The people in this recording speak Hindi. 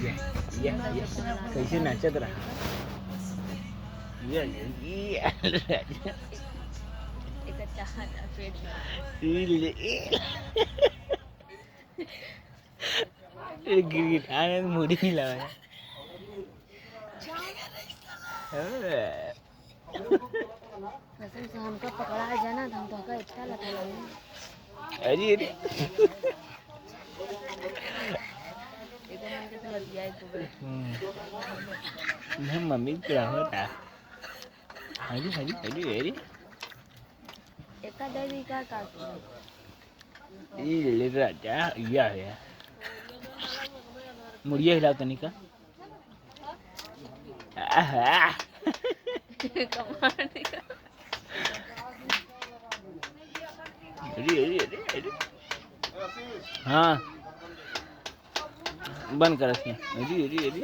कैसे नाचत रहा गिरगिटाने मुड़ी हिलाया कसम से हमको पकड़ा है जाना तो हम तो का इतना लगा अरे अरे एकदम मन के लग गया है मैं मम्मी क्या होता अरे अरे अरे अरे एका देवी का काटू ये ले राजा या है मुड़िया हिलाओ तनिका अरे अरे अरे अरे हाँ बंद कर इसमें अरे अरे अरे